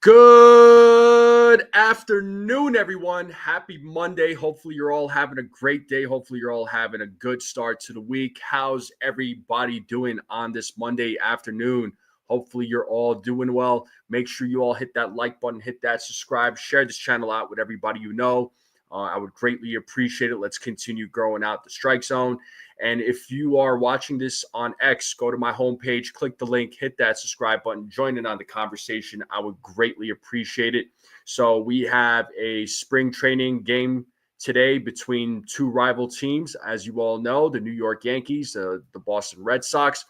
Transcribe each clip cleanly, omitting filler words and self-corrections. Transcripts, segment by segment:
Good afternoon, everyone. Happy Monday. Hopefully, you're all having a great day. Hopefully, you're all having a good start to the week. How's everybody doing on this Monday afternoon? Hopefully, you're all doing well. Make sure you all hit that like button, hit that subscribe, share this channel out with everybody you know. I would greatly appreciate it. Let's continue growing out the strike zone. And if you are watching this on X, go to my homepage, click the link, hit that subscribe button, join in on the conversation. I would greatly appreciate it. So we have a spring training game today between two rival teams, as you all know, the New York Yankees, the Boston Red Sox.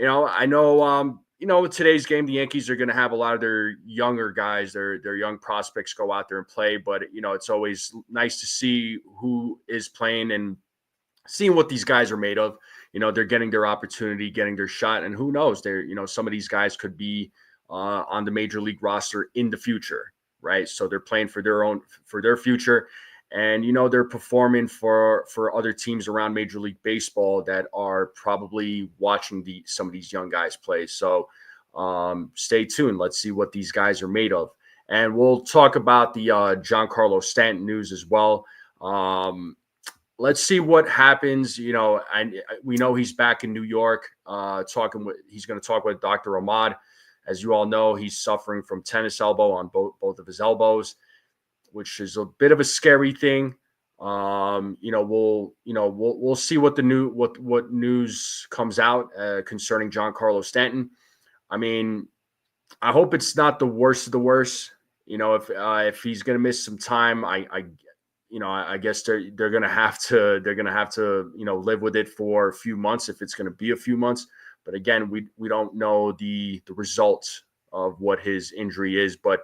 I know, with today's game, the Yankees are going to have a lot of their younger guys, their young prospects go out there and play. But, it's always nice to see who is playing and seeing what these guys are made of. They're getting their opportunity, getting their shot. And who knows, some of these guys could be on the major league roster in the future, right? So they're playing for their future. And, they're performing for other teams around Major League Baseball that are probably watching some of these young guys play. So stay tuned. Let's see what these guys are made of. And we'll talk about the Giancarlo Stanton news as well. Let's see what happens. We know he's back in New York he's going to talk with Dr. Ahmad. As you all know, he's suffering from tennis elbow on both of his elbows, which is a bit of a scary thing. We'll see what what news comes out concerning Giancarlo Stanton. I mean, I hope it's not the worst of the worst. If he's going to miss some time, I guess they're going to have to live with it for a few months if it's going to be a few months. But again, we don't know the results of what his injury is, but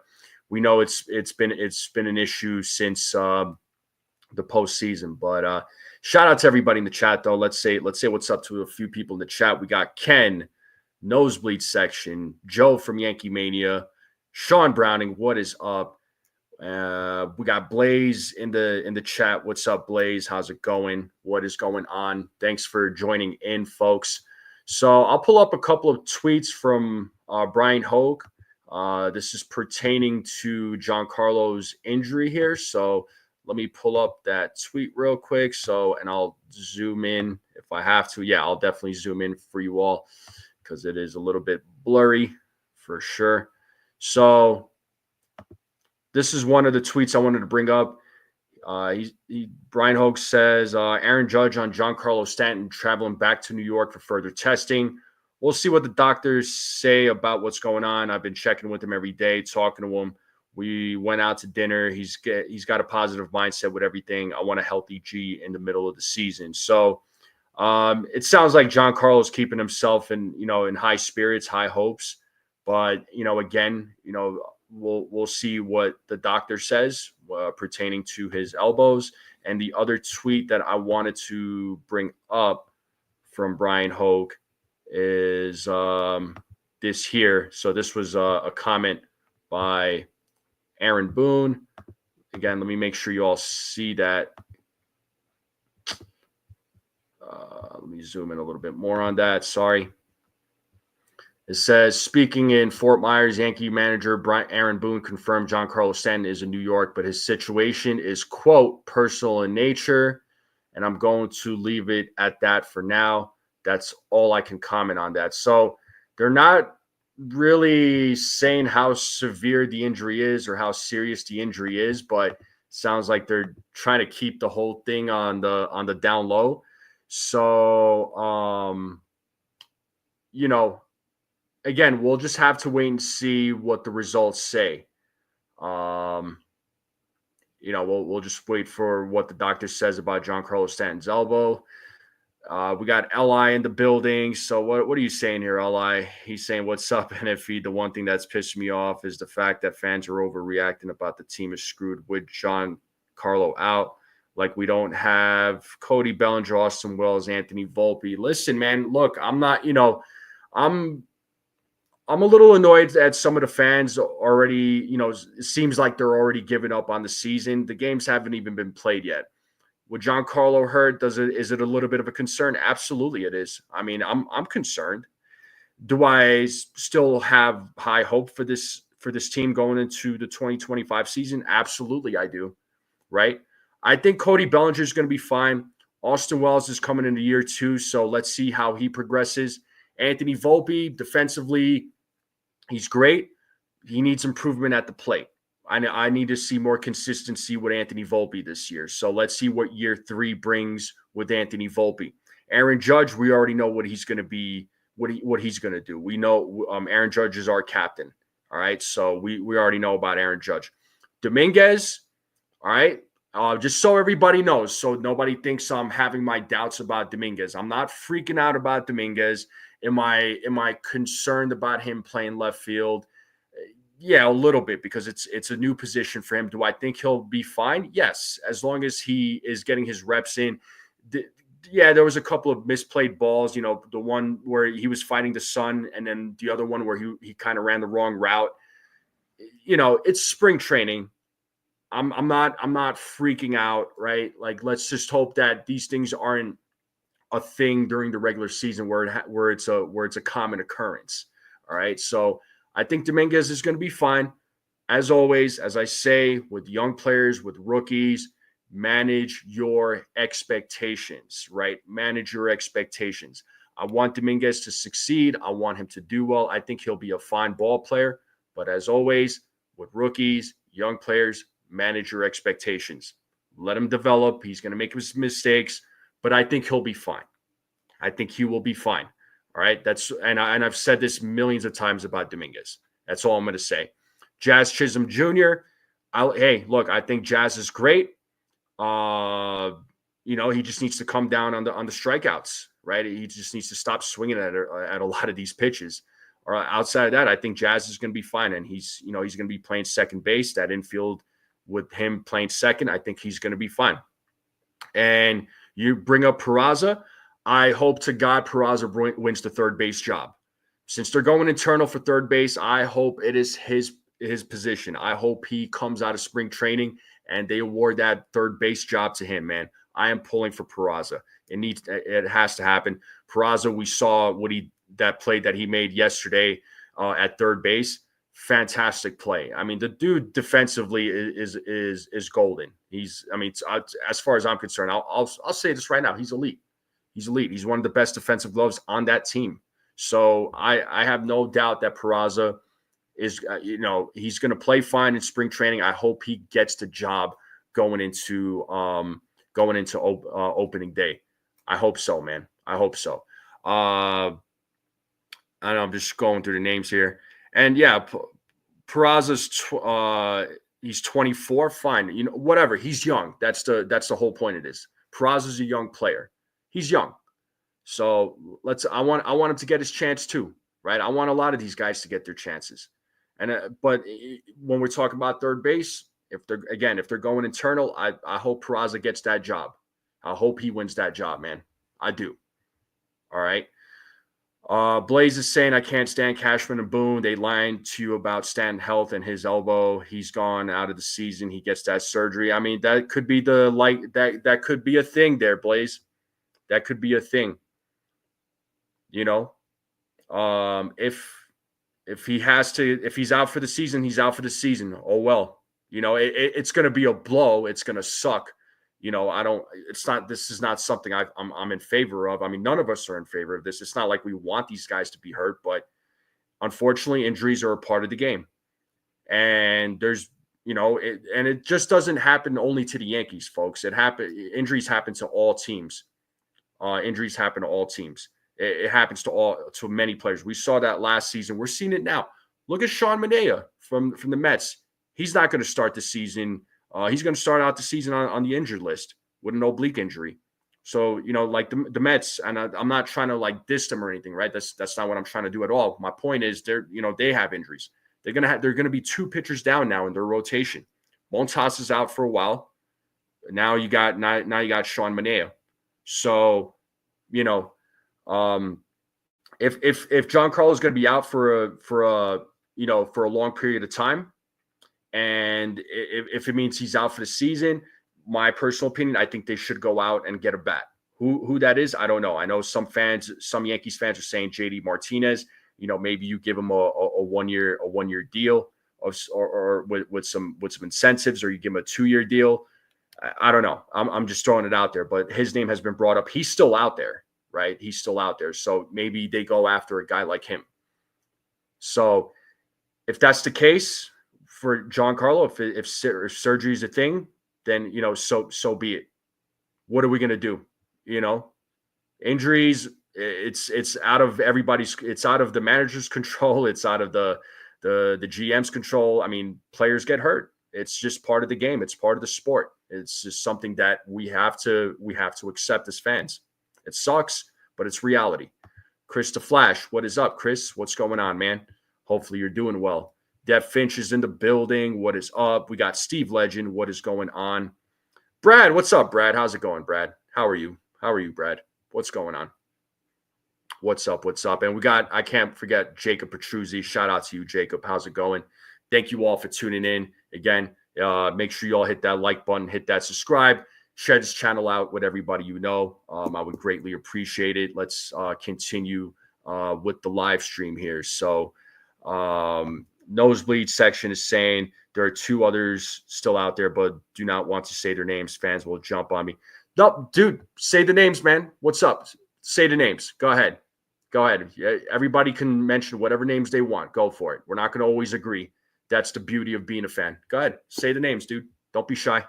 we know it's been an issue since the postseason. But shout out to everybody in the chat, though. Let's say what's up to a few people in the chat. We got Ken, Nosebleed Section, Joe from Yankee Mania, Sean Browning. What is up? We got Blaze in the chat. What's up, Blaze? How's it going? What is going on? Thanks for joining in, folks. So I'll pull up a couple of tweets from Brian Hogue. This is pertaining to Giancarlo's injury here. So let me pull up that tweet real quick. And I'll zoom in if I have to. Yeah, I'll definitely zoom in for you all because it is a little bit blurry for sure. So this is one of the tweets I wanted to bring up. Brian Hogue says, Aaron Judge on Giancarlo Stanton traveling back to New York for further testing. We'll see what the doctors say about what's going on. I've been checking with him every day, talking to him. We went out to dinner. He's got a positive mindset with everything. I want a healthy G in the middle of the season. So it sounds like Giancarlo's keeping himself in high spirits, high hopes. But, again, we'll see what the doctor says pertaining to his elbows. And the other tweet that I wanted to bring up from Brian Hogue is this here. So this was a comment by Aaron Boone. Again, let me make sure you all see that. Let me zoom in a little bit more on that. Sorry. It says, speaking in Fort Myers, Yankee manager Aaron Boone confirmed Giancarlo Stanton is in New York, but his situation is, quote, personal in nature, and I'm going to leave it at that for now. That's all I can comment on that. So they're not really saying how severe the injury is or how serious the injury is, but sounds like they're trying to keep the whole thing on the down low. So, again, we'll just have to wait and see what the results say. We'll just wait for what the doctor says about Giancarlo Stanton's elbow. We got Li in the building. So what are you saying here, Li? He's saying, what's up, NFE? The one thing that's pissed me off is the fact that fans are overreacting about the team is screwed with Giancarlo out. Like we don't have Cody, Bellinger, Austin Wells, Anthony Volpe. Listen, man, look, I'm not, I'm a little annoyed at some of the fans already, it seems like they're already giving up on the season. The games haven't even been played yet. With Giancarlo hurt, is it a little bit of a concern? Absolutely it is. I mean, I'm concerned. Do I still have high hope for this for this team going into the 2025 season? Absolutely, I do. Right? I think Cody Bellinger is going to be fine. Austin Wells is coming into year 2, so let's see how he progresses. Anthony Volpe, defensively, he's great. He needs improvement at the plate. I need to see more consistency with Anthony Volpe this year. So let's see what year 3 brings with Anthony Volpe. Aaron Judge, we already know what he's going to be, what he's going to do. We know Aaron Judge is our captain. All right, so we already know about Aaron Judge. Dominguez, all right, just so everybody knows, so nobody thinks I'm having my doubts about Dominguez. I'm not freaking out about Dominguez. Am I concerned about him playing left field? Yeah, a little bit, because it's a new position for him. Do I think he'll be fine? Yes, as long as he is getting his reps in. Yeah, there was a couple of misplayed balls. The one where he was fighting the sun, and then the other one where he kind of ran the wrong route. It's spring training. I'm not freaking out, right? Like, let's just hope that these things aren't a thing during the regular season where it's a common occurrence. All right, so I think Dominguez is going to be fine. As always, as I say, with young players, with rookies, manage your expectations, right? Manage your expectations. I want Dominguez to succeed. I want him to do well. I think he'll be a fine ball player. But as always, with rookies, young players, manage your expectations. Let him develop. He's going to make his mistakes, but I think he'll be fine. I think he will be fine. All right. And I've said this millions of times about Dominguez. That's all I'm going to say. Jazz Chisholm Jr. Hey, look, I think Jazz is great. He just needs to come down on the strikeouts, right? He just needs to stop swinging at a lot of these pitches. Or outside of that, I think Jazz is going to be fine, and he's going to be playing second base. That infield with him playing second, I think he's going to be fine. And you bring up Peraza. I hope to God Peraza wins the third base job. Since they're going internal for third base, I hope it is his position. I hope he comes out of spring training and they award that third base job to him, man. I am pulling for Peraza. It has to happen. Peraza, we saw that play that he made yesterday at third base. Fantastic play. I mean, the dude defensively is golden. As far as I'm concerned, I'll say this right now. He's elite. He's elite. He's one of the best defensive gloves on that team. So I have no doubt that Peraza is, he's going to play fine in spring training. I hope he gets the job going into opening day. I hope so, man. I hope so. I know I'm just going through the names here, and yeah, Peraza's he's 24. Fine, whatever. He's young. That's the whole point of this. Peraza's a young player. He's young. So I want him to get his chance too, right? I want a lot of these guys to get their chances. But when we're talking about third base, if they're going internal, I hope Peraza gets that job. I hope he wins that job, man. I do. All right. Blaze is saying, I can't stand Cashman and Boone. They lied to you about Stanton's health and his elbow. He's gone out of the season. He gets that surgery. I mean, that could be that could be a thing there, Blaze. That could be a thing. If he's out for the season, he's out for the season. Oh, well, it's going to be a blow. It's going to suck. This is not something I'm in favor of. I mean, none of us are in favor of this. It's not like we want these guys to be hurt, but unfortunately injuries are a part of the game. And there's, it just doesn't happen only to the Yankees, folks. Injuries happen to all teams. Injuries happen to all teams. It happens to many players. We saw that last season. We're seeing it now. Look at Sean Manaea from the Mets. He's not going to start the season. He's going to start out the season on the injured list with an oblique injury. So, like the Mets, and I'm not trying to diss them or anything, right? That's not what I'm trying to do at all. My point is they have injuries. They're going to be 2 pitchers down now in their rotation. Montas is out for a while. Now you got Sean Manaea. So, if Giancarlo is going to be out for a long period of time, and if it means he's out for the season, my personal opinion, I think they should go out and get a bat. Who that is, I don't know. I know some Yankees fans are saying JD Martinez. Maybe you give him a 1 year deal. or with some incentives, or you give him a 2-year deal. I don't know. I'm just throwing it out there, but his name has been brought up. He's still out there, right? He's still out there. So maybe they go after a guy like him. So if that's the case for Giancarlo, if surgery is a thing, then, so be it. What are we going to do? Injuries, it's out of it's out of the manager's control. It's out of the GM's control. I mean, players get hurt. It's just part of the game. It's part of the sport. It's just something that we have to accept as fans. It sucks, but it's reality. Chris the Flash, what is up, Chris? What's going on, man? Hopefully you're doing well. Dev Finch is in the building. What is up? We got Steve Legend. What is going on? Brad, what's up, Brad? How's it going, Brad? How are you, Brad? What's going on? What's up? And we got, I can't forget, Jacob Petruzzi. Shout out to you, Jacob. How's it going? Thank you all for tuning in. Again, make sure you all hit that like button, hit that subscribe, share this channel out with everybody you know. I would greatly appreciate it. Let's continue with the live stream here. So Nosebleed section is saying there are 2 others still out there, but do not want to say their names. Fans will jump on me. No, dude, say the names, man. What's up? Say the names. Go ahead. Everybody can mention whatever names they want. Go for it. We're not going to always agree. That's the beauty of being a fan. Go ahead. Say the names, dude. Don't be shy.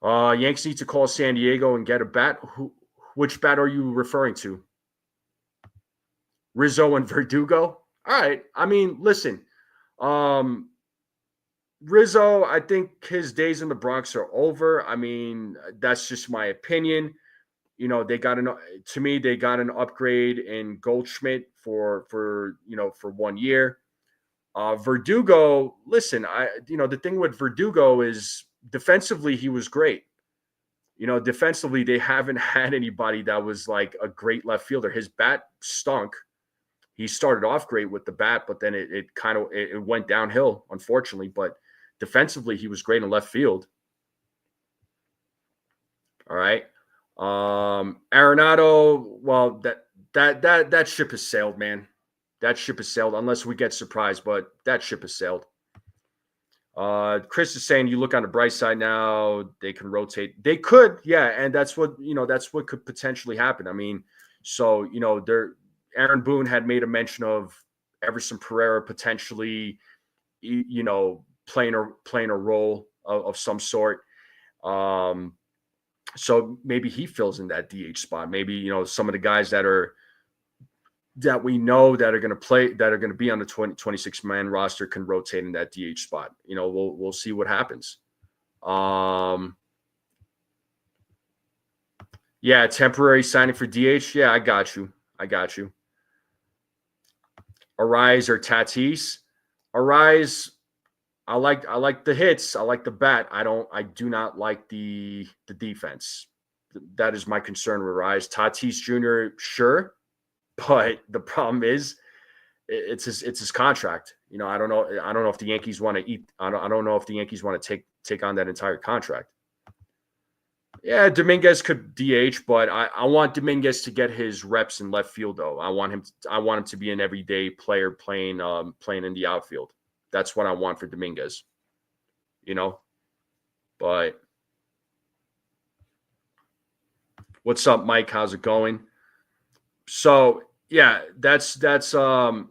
Yankees need to call San Diego and get a bat. Which bat are you referring to? Rizzo and Verdugo? All right. I mean, listen. Rizzo, I think his days in the Bronx are over. I mean, that's just my opinion. They got an upgrade in Goldschmidt for 1 year. Verdugo, listen, the thing with Verdugo is defensively, he was great. Defensively, they haven't had anybody that was like a great left fielder. His bat stunk. He started off great with the bat, but then it went downhill, unfortunately. But defensively, he was great in left field. All right. Arenado, well, that ship has sailed, man. That ship has sailed, unless we get surprised, but that ship has sailed. Chris is saying you look on the bright side now, they can rotate. They could, yeah, and that's what could potentially happen. I mean, so Aaron Boone had made a mention of Everson Pereira potentially, playing a role of some sort. So maybe he fills in that DH spot. Maybe, some of the guys that we know that are going to play, that are going to be on the 26-man roster can rotate in that DH spot. We'll see what happens. Yeah, temporary signing for DH. Yeah, I got you. Arise or Tatis. Arise, I like the hits. I like the bat. I do not like the defense. That is my concern with Arise. Tatis Jr., sure. But the problem is it's his contract. I don't know if the Yankees want to eat. I don't know if the Yankees want to take on that entire contract. Yeah, Dominguez could DH, but I want Dominguez to get his reps in left field, though. I want him to be an everyday player playing in the outfield. That's what I want for Dominguez. But what's up, Mike? How's it going? So yeah, that's my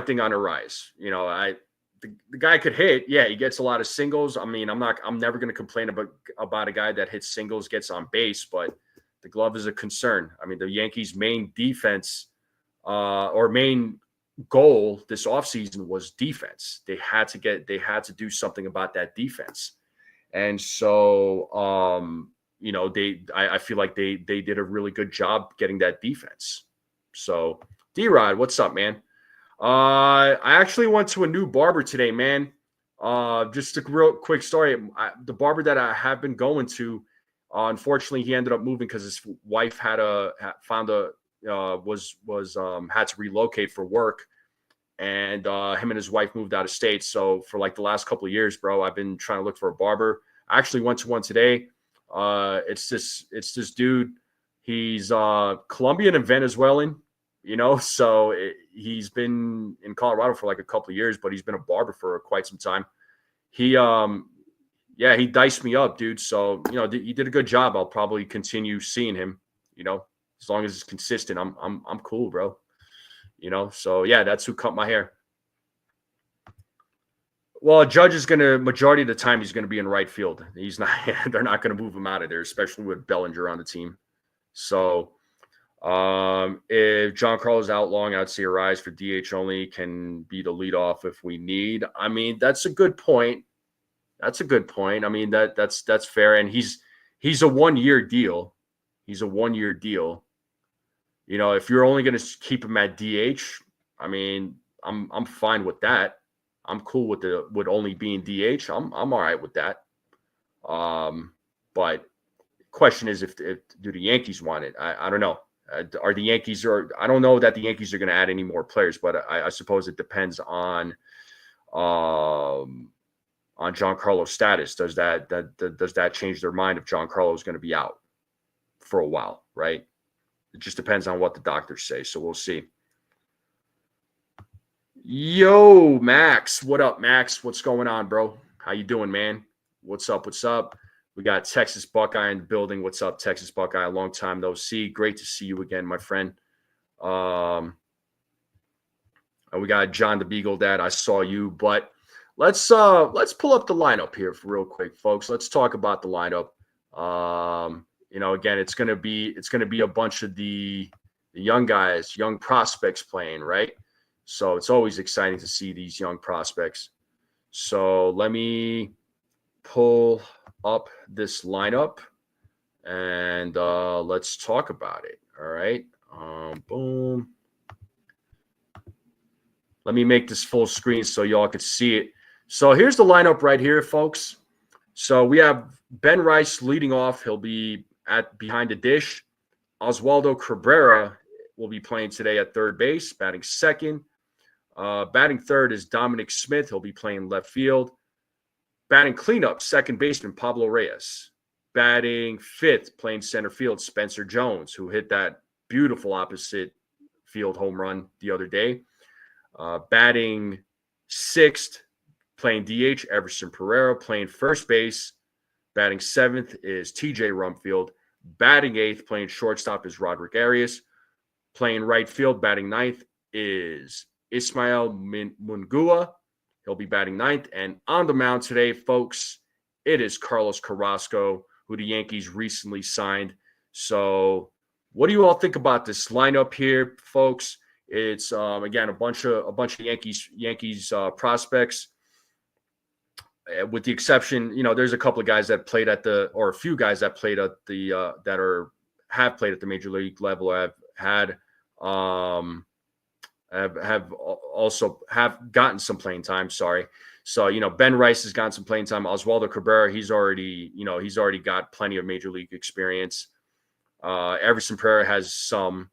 thing on Arise. The guy could hit. Yeah, he gets a lot of singles. I mean, I'm never going to complain about a guy that hits singles, gets on base, but the glove is a concern. I mean, the Yankees' main defense or main goal this offseason was defense. They had to do something about that defense. And so, I feel like they did a really good job getting that defense. So, D-Rod, what's up, man? I actually went to a new barber today, man. Just a real quick story. The barber that I have been going to, unfortunately, he ended up moving because his wife had to relocate for work, and him and his wife moved out of state. So for like the last couple of years, bro, I've been trying to look for a barber. I actually went to one today. It's this dude. He's Colombian and Venezuelan. So he's been in Colorado for like a couple of years, but he's been a barber for quite some time. He he diced me up, dude. So, he did a good job. I'll probably continue seeing him, as long as it's consistent. I'm cool, bro. So yeah, that's who cut my hair. Well, Judge is majority of the time he's gonna be in right field. He's not they're not gonna move him out of there, especially with Bellinger on the team. So if Giancarlo's out long, I'd say Arise for DH only, can be the leadoff if we need. I mean, that's a good point. I mean, that's fair. And he's a 1-year deal. He's a 1-year deal. If you're only going to keep him at DH, I mean, I'm fine with that. I'm cool with only being DH. I'm all right with that. But question is, if do the Yankees want it? I don't know. Are the Yankees, I don't know that the Yankees are going to add any more players, but I suppose it depends on Giancarlo's status. Does that change their mind if Giancarlo is going to be out for a while, right? It just depends on what the doctors say. So we'll see. Yo, Max. What up, Max? What's going on, bro? How you doing, man? What's up? We got Texas Buckeye in the building. What's up, Texas Buckeye? Long time no see. Great to see you again, my friend. And we got John the Beagle Dad. I saw you, but let's pull up the lineup here for real quick, folks. Let's talk about the lineup. Again, it's gonna be a bunch of the young guys, young prospects playing, right? So it's always exciting to see these young prospects. So let me pull up this lineup and let's talk about it. All right. Boom. Let me make this full screen so y'all can see it. So here's the lineup right here, folks. So we have Ben Rice leading off. He'll be behind the dish. Oswaldo Cabrera will be playing today at third base, batting second. Batting third is Dominic Smith. He'll be playing left field. Batting cleanup, second baseman Pablo Reyes. Batting fifth, playing center field, Spencer Jones, who hit that beautiful opposite field home run the other day. Batting sixth, playing DH, Everson Pereira. Playing first base, batting seventh is TJ Rumfield. Batting eighth, playing shortstop, is Roderick Arias. Playing right field, batting ninth is Ismael Mungua. He'll be batting ninth. And on the mound today, folks, it is Carlos Carrasco, who the Yankees recently signed. So what do you all think about this lineup here, folks? It's, again, a bunch of Yankees prospects. With the exception, there's a couple of guys that played or a few guys that played at the, have played at the major league level, have also gotten some playing time. Sorry. So, Ben Rice has gotten some playing time. Oswaldo Cabrera, he's already got plenty of major league experience. Everson Pereira has some,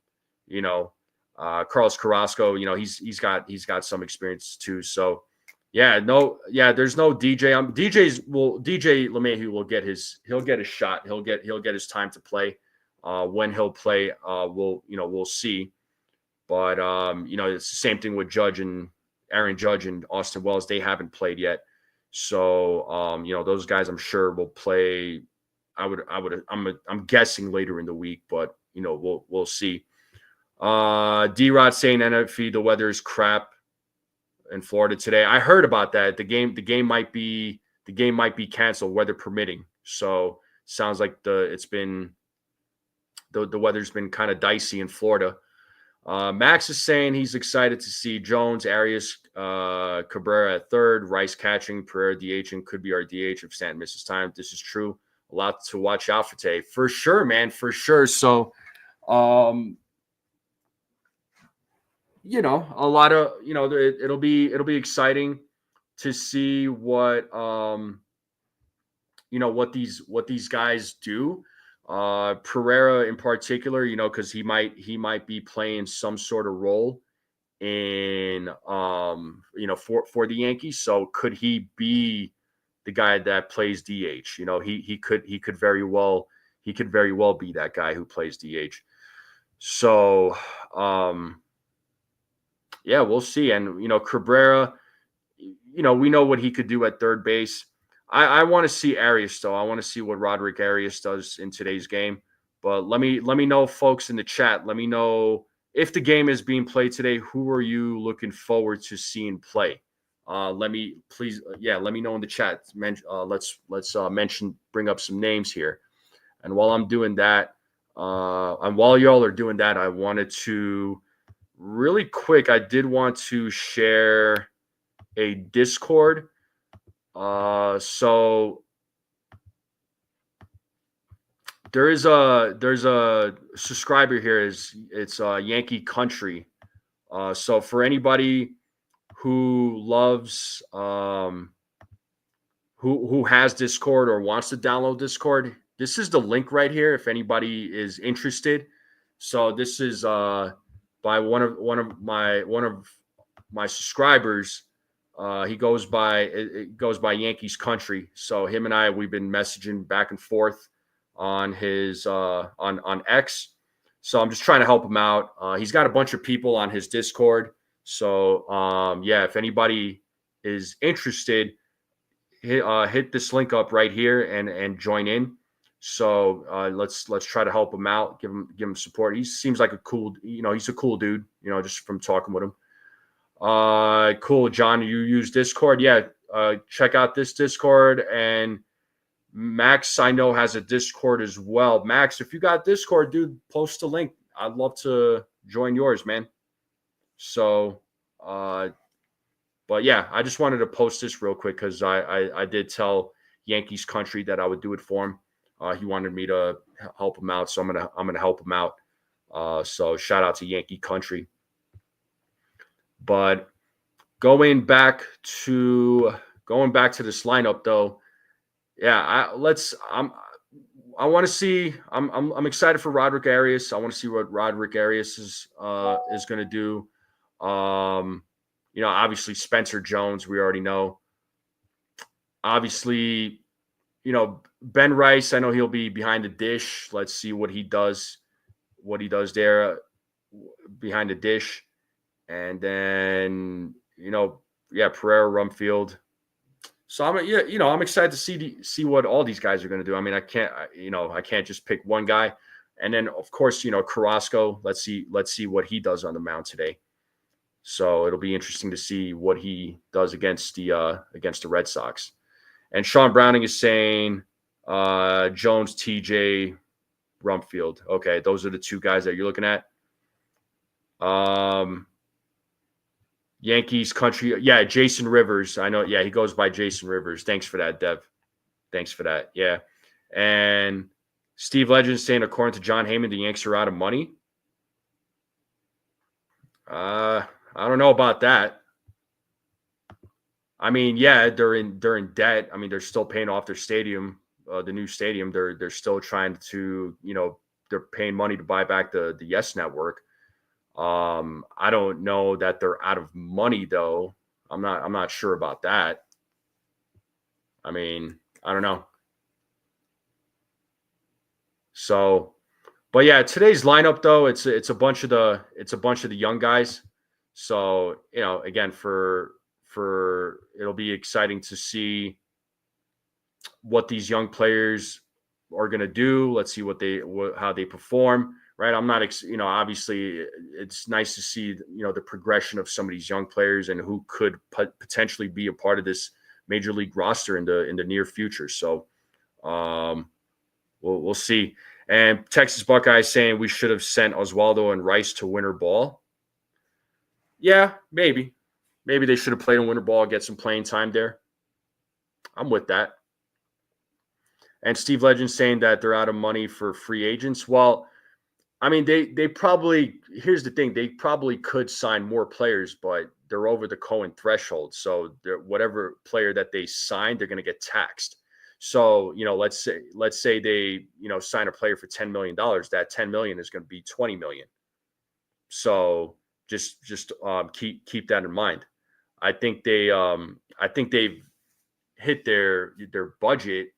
Carlos Carrasco, he's got some experience too. So there's no DJ. DJ LeMahieu will get his shot. He'll get his time to play. When he'll play, we'll see. But it's the same thing with Aaron Judge and Austin Wells. They haven't played yet. So those guys I'm sure will play. I'm guessing later in the week, but we'll see. D-Rod saying NFE, the weather is crap in Florida today. I heard about that. The game might be canceled, weather permitting. So sounds like the weather's been kind of dicey in Florida. Max is saying he's excited to see Jones, Arias, Cabrera at third, Rice catching, Pereira DHing, could be our DH if Stanton misses time. This is true. A lot to watch out for today. For sure, man, for sure. So, a lot of, it'll be exciting to see what these guys do. Pereira in particular, because he might be playing some sort of role in for the Yankees. So could he be the guy that plays DH? He could very well be that guy who plays DH. So, yeah, we'll see. And Cabrera, we know what he could do at third base. I want to see Arias though. I want to see what Roderick Arias does in today's game. But let me know, folks in the chat. Let me know if the game is being played today. Who are you looking forward to seeing play? Let me please, let me know in the chat. Let's bring up some names here. And while I'm doing that, and while y'all are doing that, I wanted to really quick. I did want to share a Discord. So there's a subscriber here. It's Yankee Country. So for anybody who loves who has Discord or wants to download Discord, this is the link right here. If anybody is interested, so this is by one of my subscribers. He goes by it goes by Yankees Country. So him and we've been messaging back and forth on his on X. So I'm just trying to help him out. He's got a bunch of people on his Discord. So if anybody is interested, hit this link up right here and join in. So let's try to help him out, give him support. He seems like a cool, he's a cool dude, just from talking with him. Cool, John. You use Discord? Yeah. Check out this Discord. And Max, I know, has a Discord as well. Max, if you got Discord, dude, post a link. I'd love to join yours, man. So, but yeah, I just wanted to post this real quick because I did tell Yankees Country that I would do it for him. He wanted me to help him out, so I'm gonna help him out. So shout out to Yankee Country. But going back to this lineup though, yeah, I want to see. I'm excited for Roderick Arias. I want to see what Roderick Arias is going to do. Obviously Spencer Jones, we already know. Obviously, Ben Rice, I know he'll be behind the dish. Let's see what he does there behind the dish. And then, Pereira, Rumfield. So I'm excited to see what all these guys are going to do. I mean, I can't just pick one guy. And then of course, Carrasco, let's see what he does on the mound today. So it'll be interesting to see what he does against the Red Sox. And Sean Browning is saying Jones, TJ, Rumfield. Okay, those are the two guys that you're looking at. Yankees Country. Yeah, Jason Rivers. I know. Yeah, he goes by Jason Rivers. Thanks for that, Dev. Thanks for that. Yeah. And Steve Legend saying, according to John Heyman, the Yanks are out of money. I don't know about that. I mean, yeah, they're in debt. I mean, they're still paying off their stadium, the new stadium. They're still trying to, they're paying money to buy back the Yes Network. I don't know that they're out of money though. I'm not sure about that. I mean, I don't know. So, but yeah, today's lineup though, it's a bunch of the young guys. So, again, for it'll be exciting to see what these young players are going to do. Let's see how they perform. Right. I'm not, obviously it's nice to see, the progression of some of these young players and who could potentially be a part of this major league roster in the near future. So we'll see. And Texas Buckeyes saying we should have sent Oswaldo and Rice to winter ball. Yeah, maybe they should have played in winter ball, get some playing time there. I'm with that. And Steve Legend saying that they're out of money for free agents. Well, I mean, they probably, here's the thing, they probably could sign more players, but they're over the Cohen threshold. So whatever player that they sign, they're going to get taxed. So, let's say they, sign a player for $10 million, that $10 million is going to be $20 million. So just keep that in mind. I think they've hit their budget,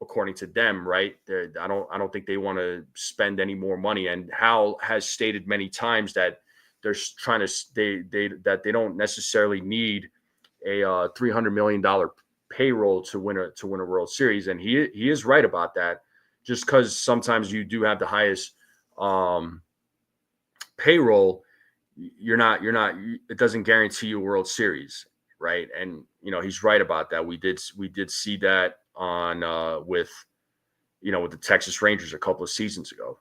according to them, right? I don't think they want to spend any more money. And Hal has stated many times that they're trying to that they don't necessarily need a $300 million payroll to win a World Series, and he is right about that. Just because sometimes you do have the highest payroll, it doesn't guarantee you a World Series, right? And he's right about that. We did see that on with the Texas Rangers a couple of seasons ago.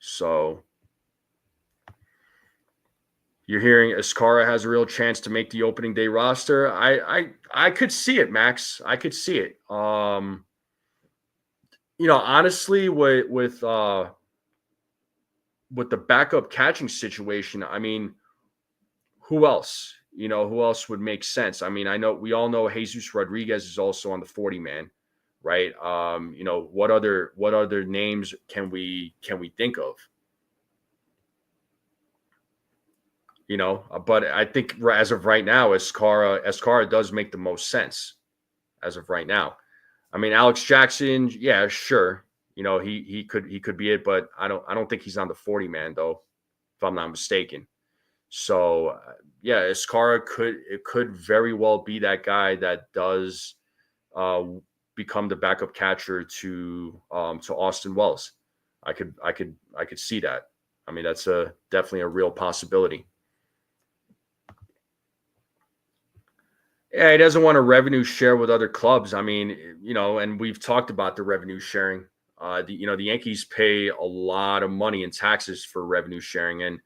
So you're hearing Escara has a real chance to make the opening day roster. I could see it, Max. I could see it. Honestly, with the backup catching situation, I mean, who else? Who else would make sense? I mean, I know we all know Jesus Rodriguez is also on the 40-man, right? What other names can we think of? But I think as of right now, Escara does make the most sense as of right now. I mean, Alex Jackson, yeah, sure. He could be it, but I don't think he's on the 40-man though, if I'm not mistaken. So yeah, Escara could very well be that guy that does become the backup catcher to Austin Wells. I could see that. I mean, that's definitely a real possibility. Yeah, he doesn't want a revenue share with other clubs. I mean, and we've talked about the revenue sharing. The Yankees pay a lot of money in taxes for revenue sharing, and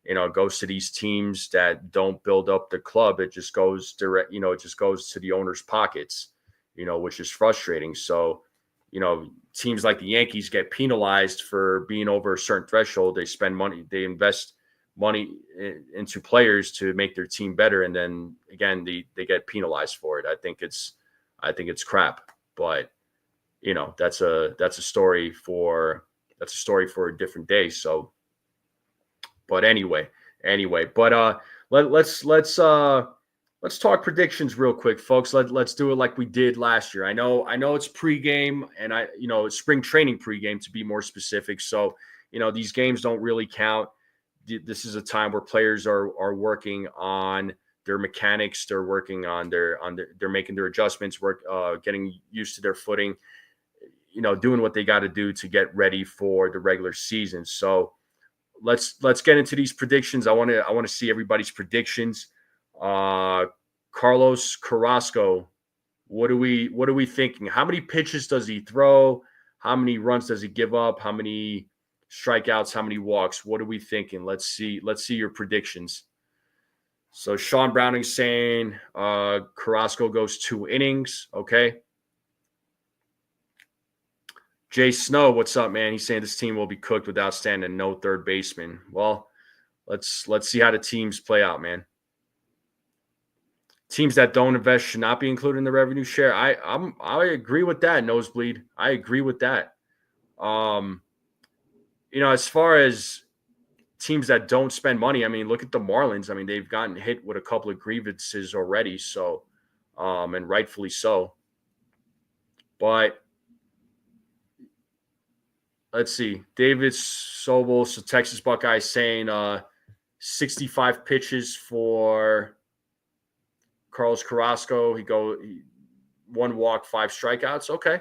it goes to these teams that don't build up the club. It just goes direct. It just goes to the owners' pockets. Which is frustrating. So, teams like the Yankees get penalized for being over a certain threshold. They spend money. They invest money into players to make their team better, and then again they get penalized for it. I think it's crap, but that's a story for a different day. So, but anyway, but let's talk predictions real quick, folks. Let's do it like we did last year. I know it's pregame, and it's spring training pregame to be more specific. So these games don't really count. This is a time where players are working on their mechanics. They're working on they're making their adjustments, getting used to their footing, doing what they got to do to get ready for the regular season. So let's get into these predictions. I want to see everybody's predictions. Carlos Carrasco, what are we thinking? How many pitches does he throw? How many runs does he give up? How many strikeouts, how many walks? What are we thinking? Let's see your predictions. So Sean Browning's saying Carrasco goes 2 innings. Okay. Jay Snow, what's up, man? He's saying this team will be cooked without standing no third baseman. Well, let's see how the teams play out, man. Teams that don't invest should not be included in the revenue share. I agree with that, Nosebleed. I agree with that. As far as teams that don't spend money, I mean, look at the Marlins. I mean, they've gotten hit with a couple of grievances already, so and rightfully so. But let's see. David Sobel, so Texas Buckeyes saying 65 pitches for Carlos Carrasco. He 1 walk, 5 strikeouts. Okay.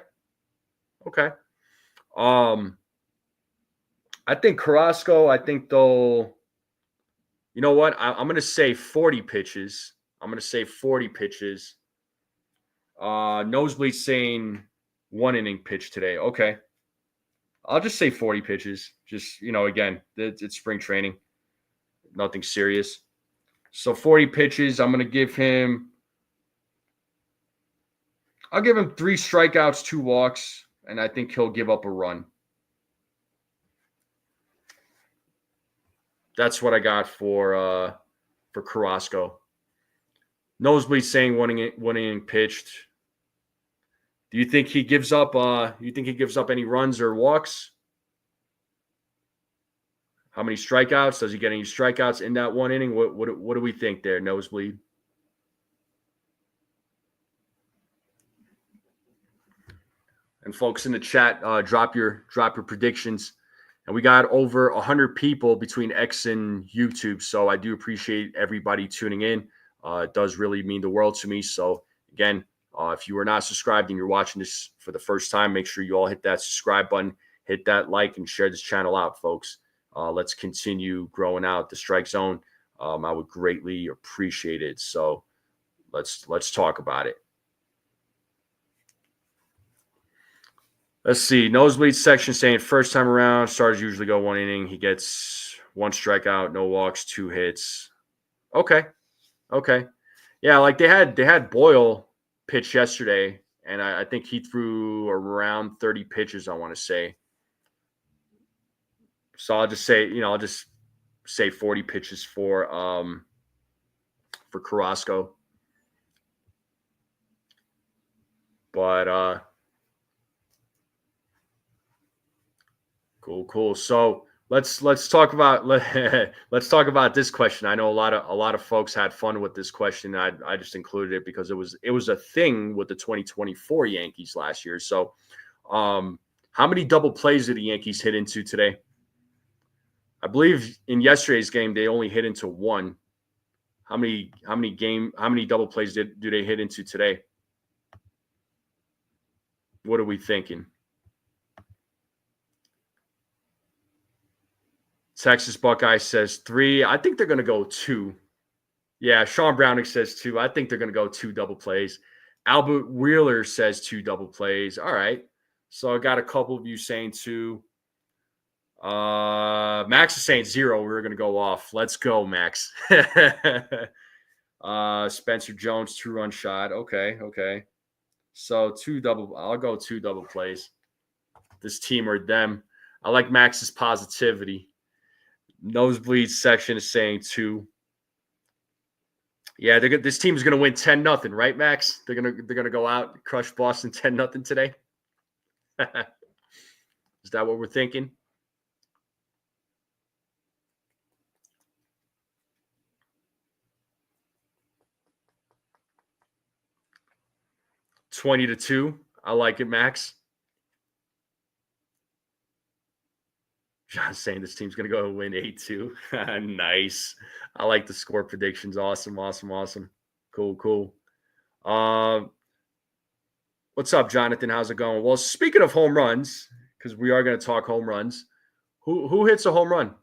I think Carrasco, they'll, you know what? I'm going to say 40 pitches. Nosebleed saying 1 inning pitch today. Okay. I'll just say 40 pitches. Just, again, it's spring training. Nothing serious. So 40 pitches. I'll give him 3 strikeouts, 2 walks, and I think he'll give up a run. That's what I got for Carrasco. Nosebleed saying 1 inning pitched. Do you think he gives up? Any runs or walks? How many strikeouts? Does he get any strikeouts in that 1 inning? What do we think there, Nosebleed? And folks in the chat, drop your predictions. And we got over 100 people between X and YouTube, so I do appreciate everybody tuning in. It does really mean the world to me. So again, if you are not subscribed and you're watching this for the first time, make sure you all hit that subscribe button, hit that like, and share this channel out, folks. Let's continue growing out the strike zone. I would greatly appreciate it. So let's talk about it. Let's see. Nosebleed section saying first time around, starters usually go 1 inning. He gets 1 strikeout, no walks, 2 hits. Okay. Yeah, like they had Boyle pitch yesterday, and I think he threw around 30 pitches, I want to say. So I'll just say 40 pitches for Carrasco. But cool. So let's talk about let's talk about this question. I know a lot of folks had fun with this question. I just included it because it was a thing with the 2024 Yankees last year. So, how many double plays did the Yankees hit into today? I believe in yesterday's game they only hit into 1. How many double plays do they hit into today? What are we thinking? Texas Buckeye says 3. I think they're going to go 2. Yeah, Sean Browning says 2. I think they're going to go 2 double plays. Albert Wheeler says 2 double plays. All right. So I got a couple of you saying 2. Max is saying 0. We're going to go off. Let's go, Max. Spencer Jones, 2-run shot. Okay. So I'll go 2 double plays. This team or them. I like Max's positivity. Nosebleed section is saying 2. Yeah, this team's going to win 10-0, right, Max? They're gonna go out and crush Boston 10-0 today. Is that what we're thinking? $20-2. I like it, Max. John's saying this team's going to go and win 8-2. Nice. I like the score predictions. Awesome. Cool. What's up, Jonathan? How's it going? Well, speaking of home runs, because we are going to talk home runs, who hits a home run?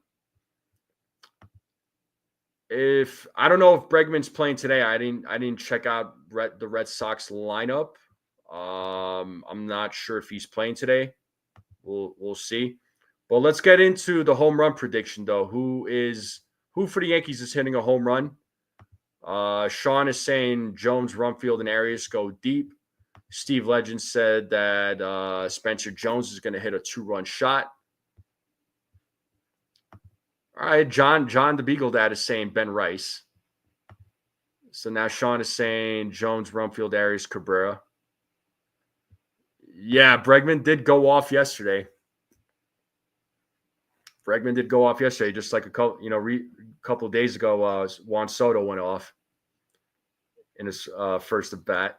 If I don't know if Bregman's playing today. I didn't check out the Red Sox lineup. I'm not sure if he's playing today. We'll see. Well, let's get into the home run prediction, though. Who for the Yankees is hitting a home run? Sean is saying Jones, Rumfield, and Arias go deep. Steve Legend said that Spencer Jones is going to hit a 2-run shot. All right, John the Beagle Dad is saying Ben Rice. So now Sean is saying Jones, Rumfield, Arias, Cabrera. Yeah, Bregman did go off yesterday. Just like a couple of days ago. Juan Soto went off in his first at bat.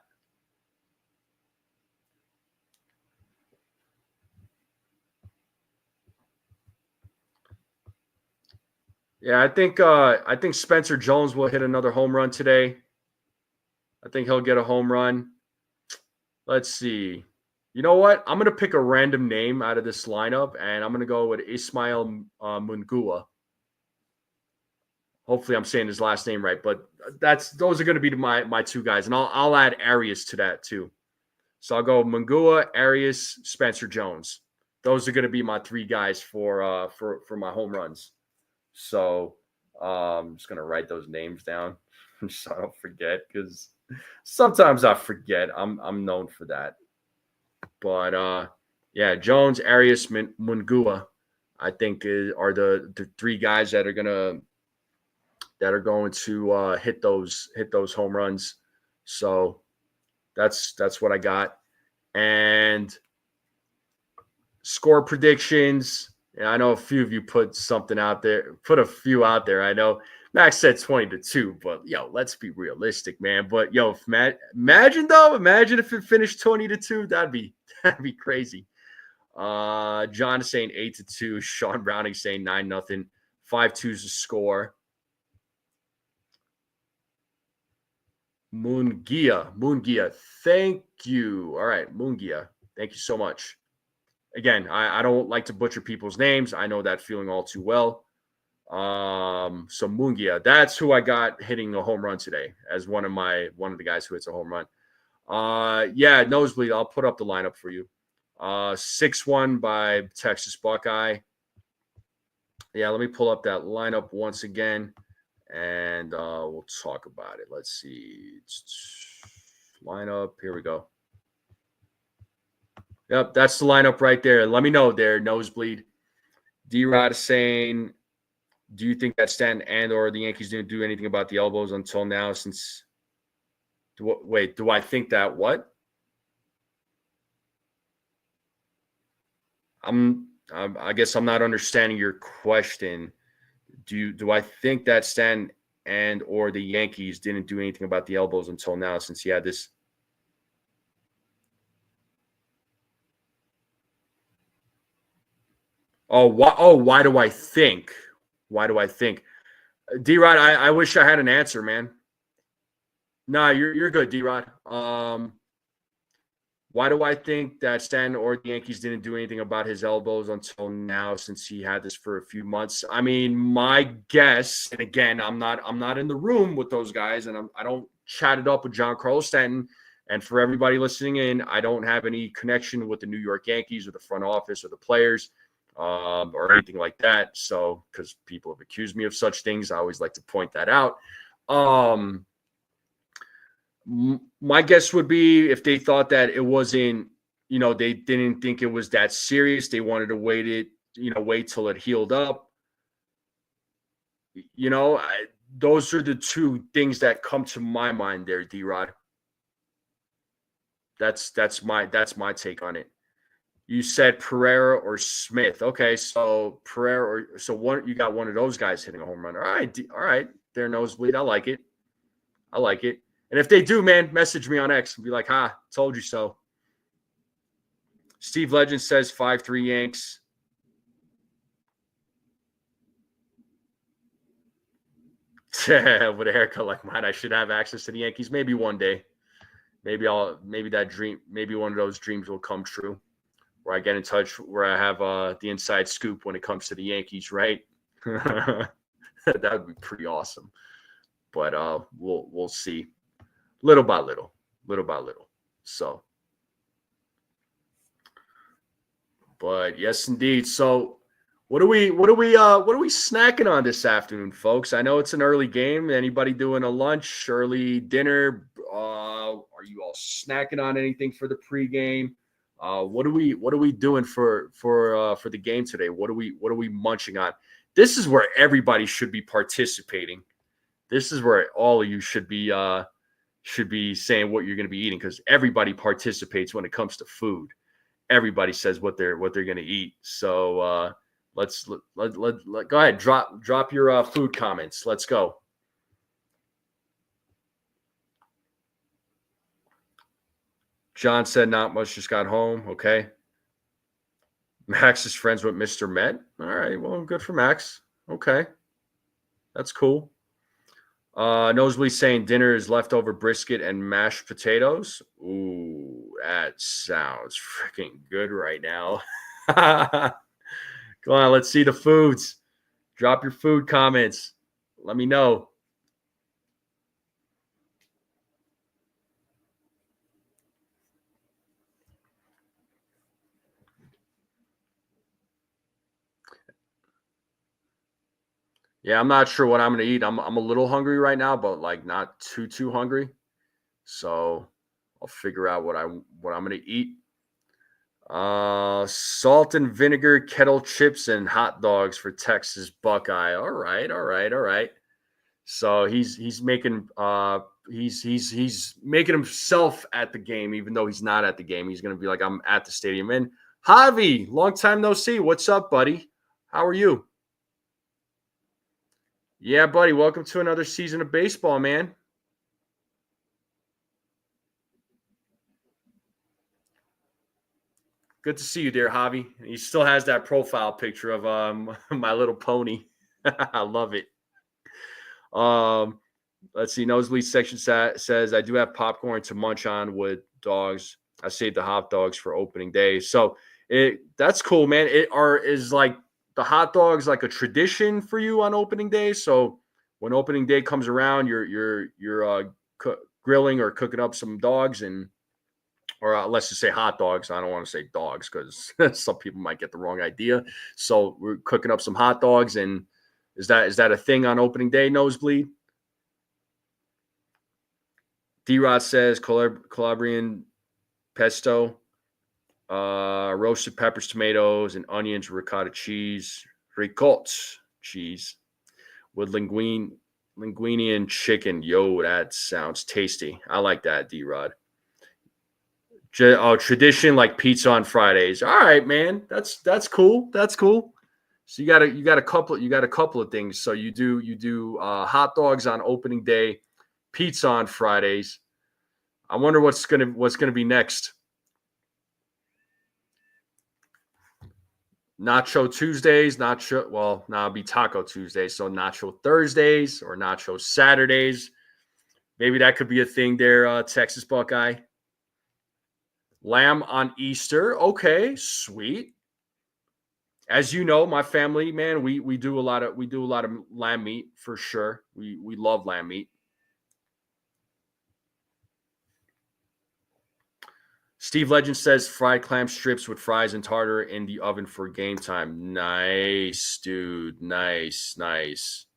Yeah, I think Spencer Jones will hit another home run today. I think he'll get a home run. Let's see. You know what? I'm going to pick a random name out of this lineup, and I'm going to go with Ismael Mungua. Hopefully, I'm saying his last name right, but those are going to be my 2 guys, and I'll add Arias to that too. So I'll go Mungua, Arias, Spencer Jones. Those are going to be my 3 guys for my home runs. So I'm just going to write those names down so I don't forget, because sometimes I forget. I'm known for that. But yeah, Jones, Arias, Mungua, I think are the 3 guys that are going to hit those home runs. So that's what I got. And score predictions. Yeah, I know a few of you put a few out there. I know Max said 20-2, but yo, let's be realistic, man. But yo, imagine if it finished 20-2, that'd be crazy. John is saying 8-2. Sean Browning saying 9-0. 5-2 is the score. Moongia, thank you. All right, Moongia, thank you so much. Again, I don't like to butcher people's names. I know that feeling all too well. So Mungia, that's who I got hitting a home run today as one of the guys who hits a home run. Yeah, Nosebleed, I'll put up the lineup for you. 6-1 by Texas Buckeye. Yeah, let me pull up that lineup once again, and we'll talk about it. Let's see. Lineup, here we go. Yep, that's the lineup right there. Let me know there, Nosebleed. D-Rod is saying, do you think that Stanton and or the Yankees didn't do anything about the elbows until now? Do I think that what? I guess I'm not understanding your question. Do I think that Stanton and or the Yankees didn't do anything about the elbows until now since he had this? Why do I think? Why do I think? D-Rod, I wish I had an answer, man. Nah, you're good, D-Rod. Why do I think that Stanton or the Yankees didn't do anything about his elbows until now since he had this for a few months? I mean, my guess, and again, I'm not in the room with those guys, and I don't chat it up with Giancarlo Stanton. And for everybody listening in, I don't have any connection with the New York Yankees or the front office or the players. Or anything like that. So, because people have accused me of such things, I always like to point that out. My guess would be if they thought that it wasn't, they didn't think it was that serious. They wanted to wait till it healed up. Those are the two things that come to my mind there, D-Rod. That's my take on it. You said Pereira or Smith. Okay, so Pereira you got one of those guys hitting a home run. All right. They're Nosebleed. I like it. And if they do, man, message me on X and be like, told you so. Steve Legend says 5-3 Yanks. With a haircut like mine, I should have access to the Yankees. Maybe one day. Maybe one of those dreams will come true. Where I get in touch, where I have the inside scoop when it comes to the Yankees, right? That would be pretty awesome. But we'll see, little by little. So, but yes, indeed. So, what are we snacking on this afternoon, folks? I know it's an early game. Anybody doing a lunch, early dinner? Are you all snacking on anything for the pregame? What are we doing for the game today? What are we munching on? This is where everybody should be participating. This is where all of you should be saying what you're going to be eating, because everybody participates when it comes to food. Everybody says what they're going to eat. So let's go ahead, drop your food comments. Let's go. John said not much, just got home. Okay. Max is friends with Mr. Met. All right. Well, good for Max. Okay. That's cool. Nosebleed saying dinner is leftover brisket and mashed potatoes. Ooh, that sounds freaking good right now. Come on, let's see the foods. Drop your food comments. Let me know. Yeah, I'm not sure what I'm going to eat. I'm a little hungry right now, but like not too hungry. So I'll figure out what I'm going to eat. Salt and vinegar kettle chips and hot dogs for Texas Buckeye. All right. So he's making he's making himself at the game, even though he's not at the game. He's going to be like, I'm at the stadium. And Javi, long time no see. What's up, buddy? How are you? Yeah, buddy. Welcome to another season of baseball, man. Good to see you, dear Javi. He still has that profile picture of My Little Pony. I love it. Let's see. Nosebleed section says I do have popcorn to munch on with dogs. I saved the hot dogs for opening day, so that's cool, man. Is like the hot dogs like a tradition for you on opening day. So when opening day comes around, you're grilling or cooking up some dogs or let's just say hot dogs. I don't want to say dogs because some people might get the wrong idea. So we're cooking up some hot dogs, and is that a thing on opening day? Nosebleed. D-Rod says Calabrian pesto, roasted peppers, tomatoes, and onions, ricotta cheese, cheese with linguine and chicken. Yo, that sounds tasty. I like that, D-Rod. Tradition like pizza on Fridays. All right, man. That's cool. That's cool. So you got a couple of things. So you do hot dogs on opening day, pizza on Fridays. I wonder what's gonna be next. Nacho Tuesdays, it'll be Taco Tuesdays. So Nacho Thursdays or Nacho Saturdays. Maybe that could be a thing there, Texas Buckeye. Lamb on Easter. Okay, sweet. As you know, my family, man, we do a lot of lamb meat for sure. We love lamb meat. Steve Legend says fried clam strips with fries and tartar in the oven for game time. Nice, dude. Nice, nice.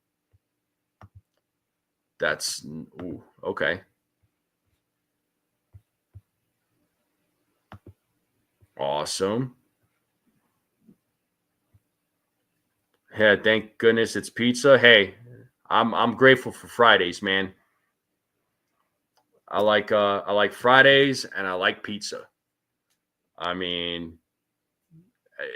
That's okay. Awesome. Yeah, thank goodness it's pizza. Hey, I'm grateful for Fridays, man. I like Fridays and I like pizza. I mean,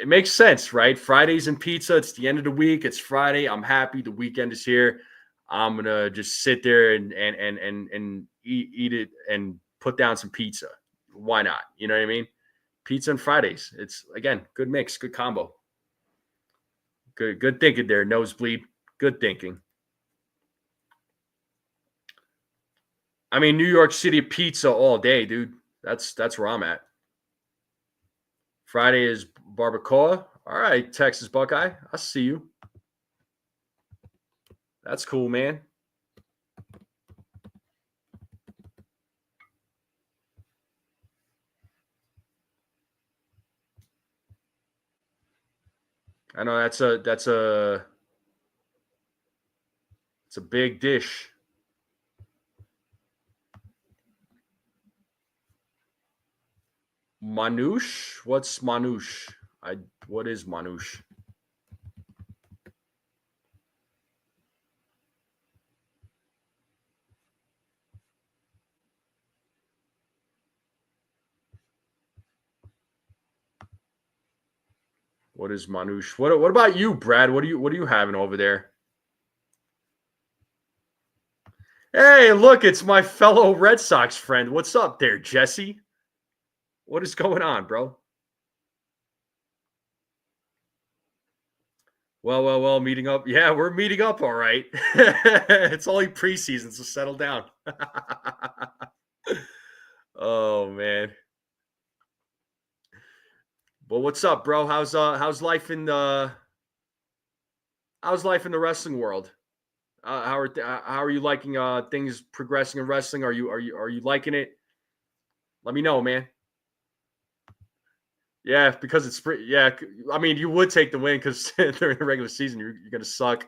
it makes sense, right? Fridays and pizza. It's the end of the week. It's Friday. I'm happy. The weekend is here. I'm gonna just sit there and eat it and put down some pizza. Why not? You know what I mean? Pizza and Fridays. It's again good mix, good combo. Good thinking there, Nosebleed. Good thinking. I mean, New York City pizza all day, dude. That's where I'm at. Friday is barbacoa. All right, Texas Buckeye. I see you. That's cool, man. I know it's a big dish. Manouche? What's manouche? What is manouche? What is manouche? What about you, Brad? What are you having over there? Hey, look, it's my fellow Red Sox friend. What's up there, Jesse? What is going on, bro? Well, meeting up. Yeah, we're meeting up all right. It's only preseason, so settle down. Oh man. Well, what's up, bro? How's life in the wrestling world? How are you liking things progressing in wrestling? Are you liking it? Let me know, man. Yeah, because it's pretty. Yeah, I mean, you would take the win because during the regular season you're gonna suck.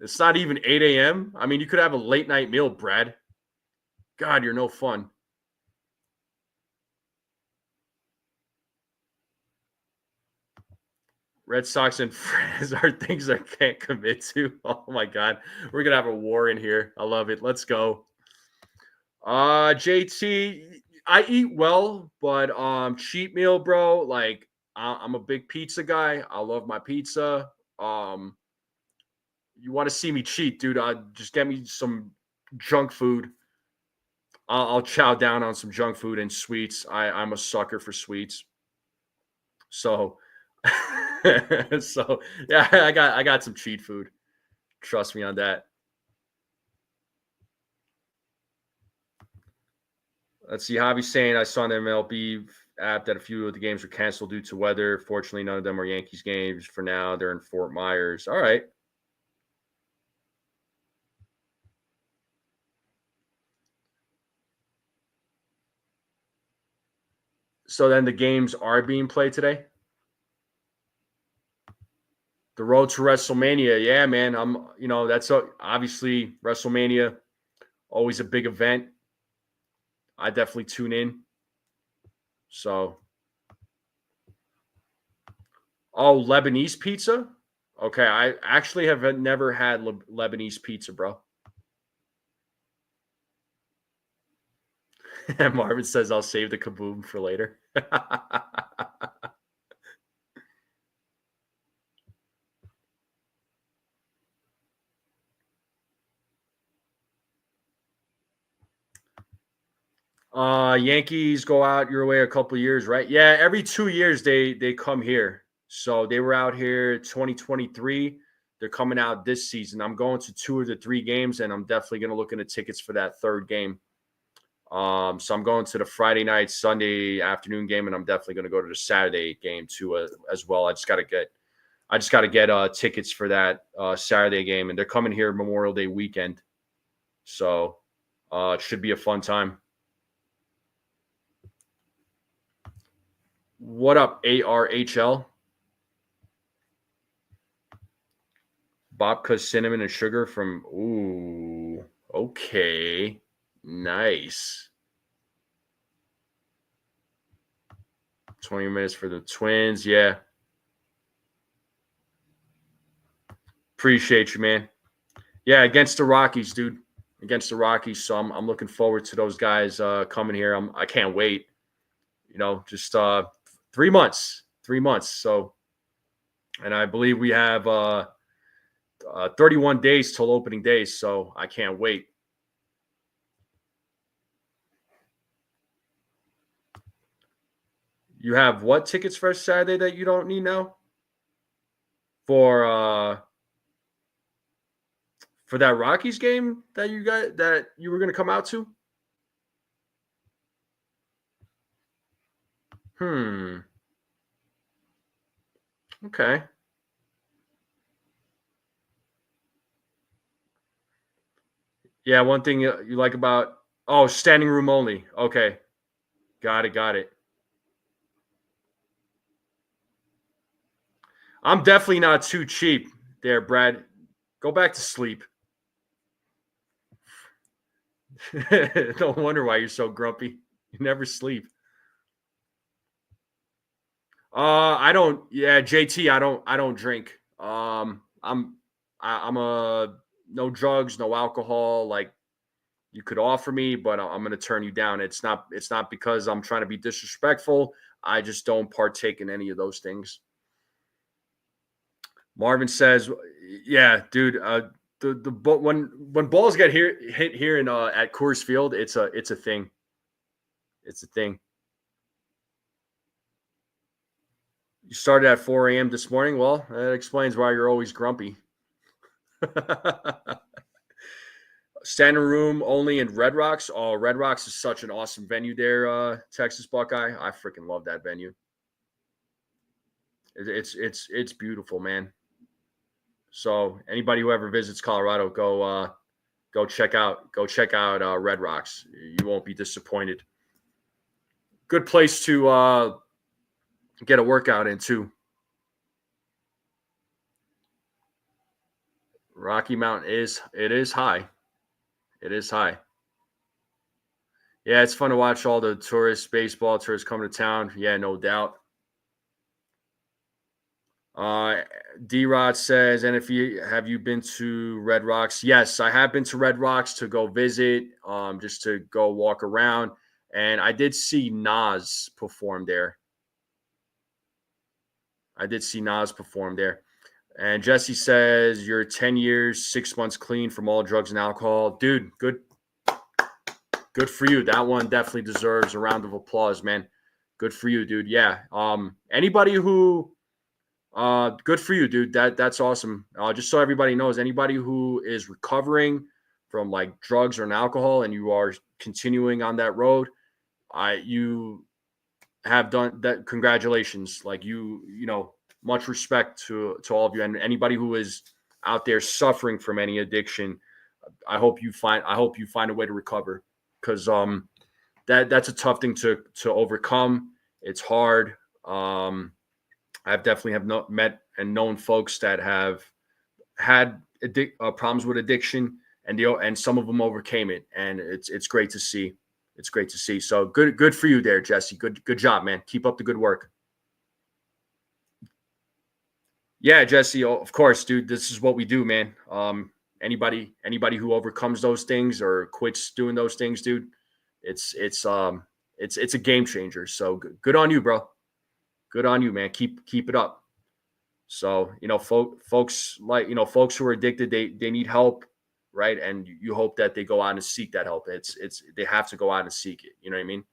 It's not even 8 a.m. I mean, you could have a late night meal, Brad. God, you're no fun. Red Sox and friends are things I can't commit to. Oh my God. We're gonna have a war in here. I love it. Let's go. JT, I eat well, but cheat meal, bro. Like I'm a big pizza guy. I love my pizza. Um, you want to see me cheat, dude? Just get me some junk food. I'll chow down on some junk food and sweets. I'm a sucker for sweets. So, so yeah, I got some cheat food. Trust me on that. Let's see. Javi's saying I saw in the MLB app that a few of the games were canceled due to weather. Fortunately, none of them are Yankees games for now. They're in Fort Myers. All right. So then the games are being played today. The road to WrestleMania. Yeah, man. That's obviously WrestleMania, always a big event. I definitely tune in. So, Lebanese pizza. Okay, I actually have never had Lebanese pizza, bro. And Marvin says I'll save the kaboom for later. Yankees go out your way a couple years, right? Yeah, every 2 years they come here. So they were out here 2023. They're coming out this season. I'm going to 2 of the 3 games, and I'm definitely going to look into tickets for that third game. So I'm going to the Friday night, Sunday afternoon game, and I'm definitely going to go to the Saturday game too as well. I just got to get tickets for that Saturday game, and they're coming here Memorial Day weekend. So it should be a fun time. What up, ARHL? Babka cinnamon and sugar from okay. Nice. 20 minutes for the Twins, yeah. Appreciate you, man. Yeah, against the Rockies, dude. Against the Rockies. So I'm looking forward to those guys coming here. I can't wait. Just 3 months. 3 months. So, and I believe we have 31 days till opening day. So I can't wait. You have what tickets for Saturday that you don't need now? For that Rockies game that you were going to come out to? Okay. Yeah, one thing you like about standing room only. Okay. Got it. I'm definitely not too cheap there, Brad. Go back to sleep. No wonder why you're so grumpy. You never sleep. I don't. Yeah, JT. I don't drink. I'm a no drugs, no alcohol. Like you could offer me, but I'm going to turn you down. It's not because I'm trying to be disrespectful. I just don't partake in any of those things. Marvin says, "Yeah, dude. The when balls get hit here in at Coors Field, it's a thing. It's a thing. You started at 4 a.m. this morning. Well, that explains why you're always grumpy. Standing room only in Red Rocks. Oh, Red Rocks is such an awesome venue there, Texas Buckeye. I freaking love that venue. It's beautiful, man. So anybody who ever visits Colorado, go check out Red Rocks. You won't be disappointed. Good place to get a workout in too. Rocky Mountain is high. It is high. Yeah, it's fun to watch all the baseball tourists coming to town. Yeah, no doubt. D-Rod says, and have you been to Red Rocks? Yes, I have been to Red Rocks to go visit, just to go walk around. And I did see Nas perform there. And Jesse says, you're 10 years, 6 months clean from all drugs and alcohol. Dude, good for you. That one definitely deserves a round of applause, man. Good for you, dude. Yeah. Anybody who good for you, dude. That's awesome. Just so everybody knows, anybody who is recovering from like drugs or alcohol and you are continuing on that road, you have done that. Congratulations. Like you know, much respect to all of you, and anybody who is out there suffering from any addiction. I hope you find a way to recover, because that's a tough thing to overcome. It's hard. I've definitely met and known folks that have had problems with addiction, and some of them overcame it, and it's great to see. It's great to see. So good for you there, Jesse. Good job, man. Keep up the good work. Yeah, Jesse. Of course, dude. This is what we do, man. Anybody who overcomes those things or quits doing those things, dude, it's a game changer. So good on you, bro. Good on you, man. Keep it up. So, folks who are addicted, they need help, right? And you hope that they go out and seek that help. They have to go out and seek it. You know what I mean?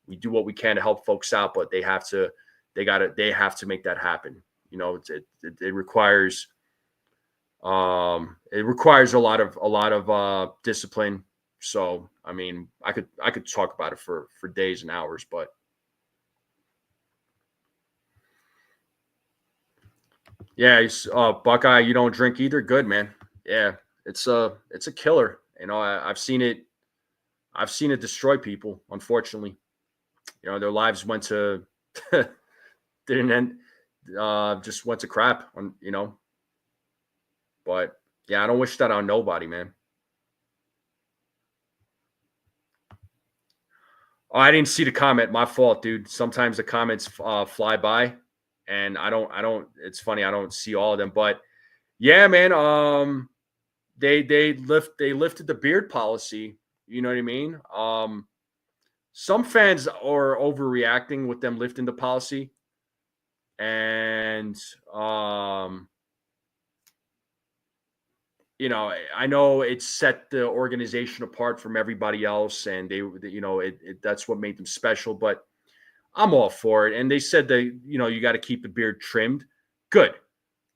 We do what we can to help folks out, but they have to make that happen. It requires a lot of discipline. So, I mean, I could talk about it for days and hours, but yeah, Buckeye, you don't drink either. Good, man. Yeah, it's a killer. I've seen it destroy people. Unfortunately, their lives went to didn't end, just went to crap. But yeah, I don't wish that on nobody, man. Oh, I didn't see the comment. My fault, dude. Sometimes the comments fly by, and I don't. It's funny. I don't see all of them, but yeah, man. They lifted the beard policy. You know what I mean? Some fans are overreacting with them lifting the policy, and I know it set the organization apart from everybody else, and that's what made them special. But I'm all for it. And they said that you got to keep the beard trimmed. Good.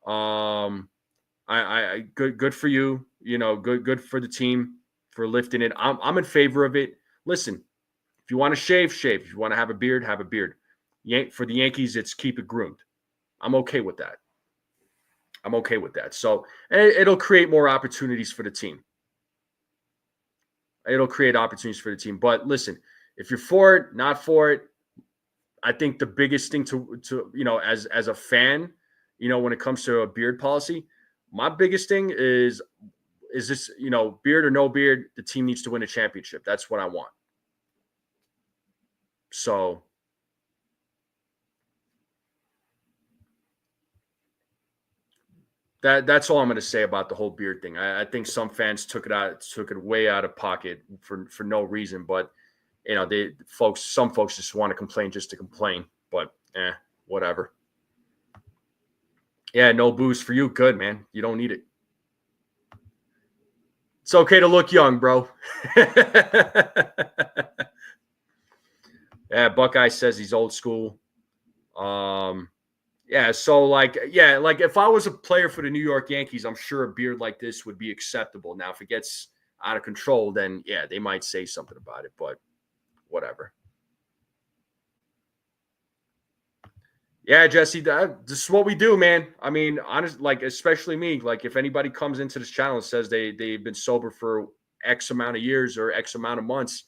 I good for you. Good for the team for lifting it. I'm in favor of it. Listen, if you want to shave, shave. If you want to have a beard, have a beard. For the Yankees, it's keep it groomed. I'm okay with that. So it'll create more opportunities for the team. But listen, if you're for it, not for it, I think the biggest thing to as a fan, when it comes to a beard policy, my biggest thing is this, beard or no beard, the team needs to win a championship. That's what I want. So that's all I'm going to say about the whole beard thing. I think some fans took it way out of pocket for no reason, but some folks just want to complain just to complain. But whatever. Yeah, no booze for you. Good, man. You don't need it. It's okay to look young, bro. Yeah, Buckeye says he's old school. Yeah, so like if I was a player for the New York Yankees, I'm sure a beard like this would be acceptable. Now, if it gets out of control, then yeah, they might say something about it, but whatever. Yeah, Jesse, this is what we do, man. I mean, honestly, like especially me, like if anybody comes into this channel and says they've been sober for X amount of years or X amount of months,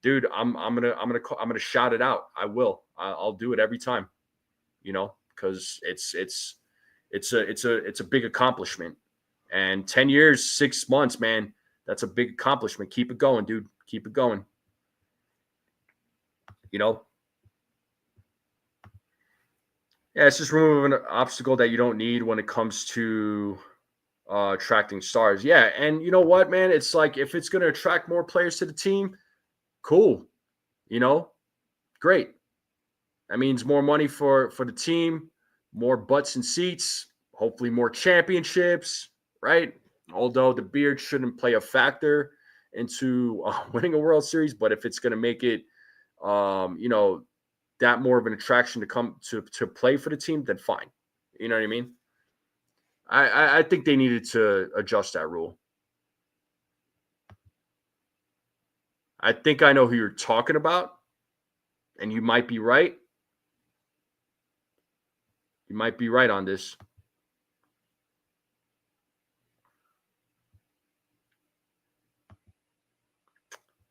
dude, I'm gonna shout it out. I will. I'll do it every time. Because it's a big accomplishment. And 10 years, 6 months, man, that's a big accomplishment. Keep it going, dude. Keep it going. Yeah, it's just removing an obstacle that you don't need when it comes to attracting stars. Yeah, and you know what, man? It's like if it's going to attract more players to the team, cool. you know, great. That means more money for the team, more butts and seats, hopefully more championships, right? Although the beard shouldn't play a factor into winning a World Series, but if it's going to make it, you know, that more of an attraction to come to play for the team, then fine. You know what I mean? I think they needed to adjust that rule. I think I know who you're talking about, and you might be right. You might be right on this.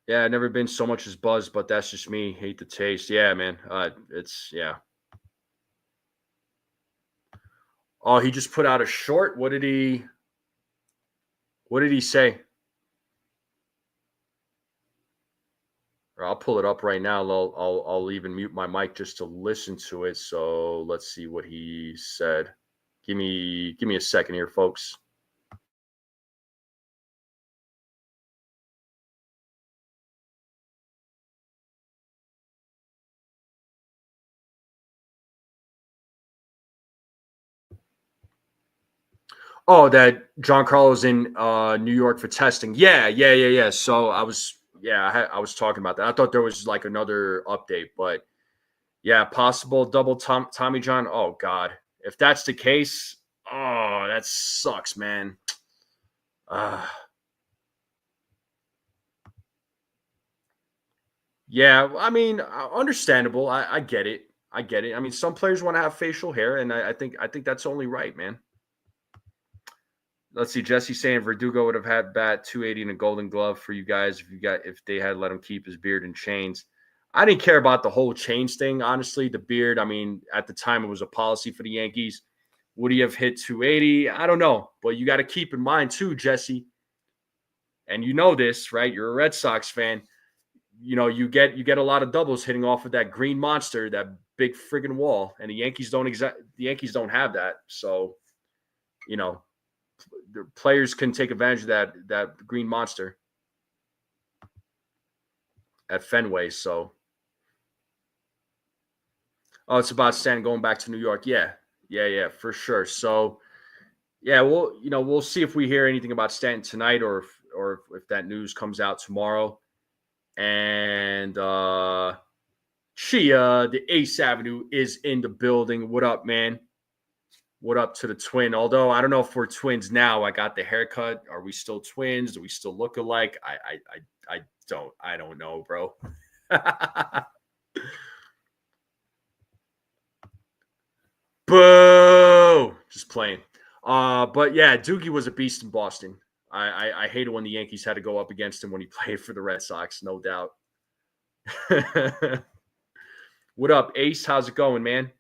Yeah, never been so much as buzz, but that's just me. Hate the taste. Yeah, man. It's yeah. Oh, he just put out a short. What did he say? Or I'll pull it up right now. I'll even mute my mic just to listen to it. So let's see what he said. Give me a second here, folks. Oh, that John Carlos in New York for testing. Yeah. So I was talking about that. I thought there was like another update, but yeah, possible double Tommy John. Oh God, if that's the case, oh that sucks, man. Uh, yeah, I mean, understandable. I get it. I get it. I mean, some players want to have facial hair, and I think that's only right, man. Let's see. Jesse saying Verdugo would have had bat 280 and a Golden Glove for you guys if they had let him keep his beard and chains. I didn't care about the whole chains thing, honestly. The beard, I mean, at the time it was a policy for the Yankees. Would he have hit 280? I don't know, but you got to keep in mind too, Jesse, and you know this, right? You're a Red Sox fan. You know you get a lot of doubles hitting off of that green monster, that big friggin' wall, and the Yankees don't have that. So you know the players can take advantage of that green monster at Fenway. So, oh, it's about Stan going back to New York. Yeah, for sure. So, yeah, we'll see if we hear anything about Stanton tonight, or if that news comes out tomorrow. And Chia, the Ace Avenue is in the building. What up, man? What up to the twin? Although I don't know if we're twins now. I got the haircut. Are we still twins? Do we still look alike? I don't know, bro. Boo! Just playing. But yeah, Doogie was a beast in Boston. I hated when the Yankees had to go up against him when he played for the Red Sox, no doubt. What up, Ace? How's it going, man?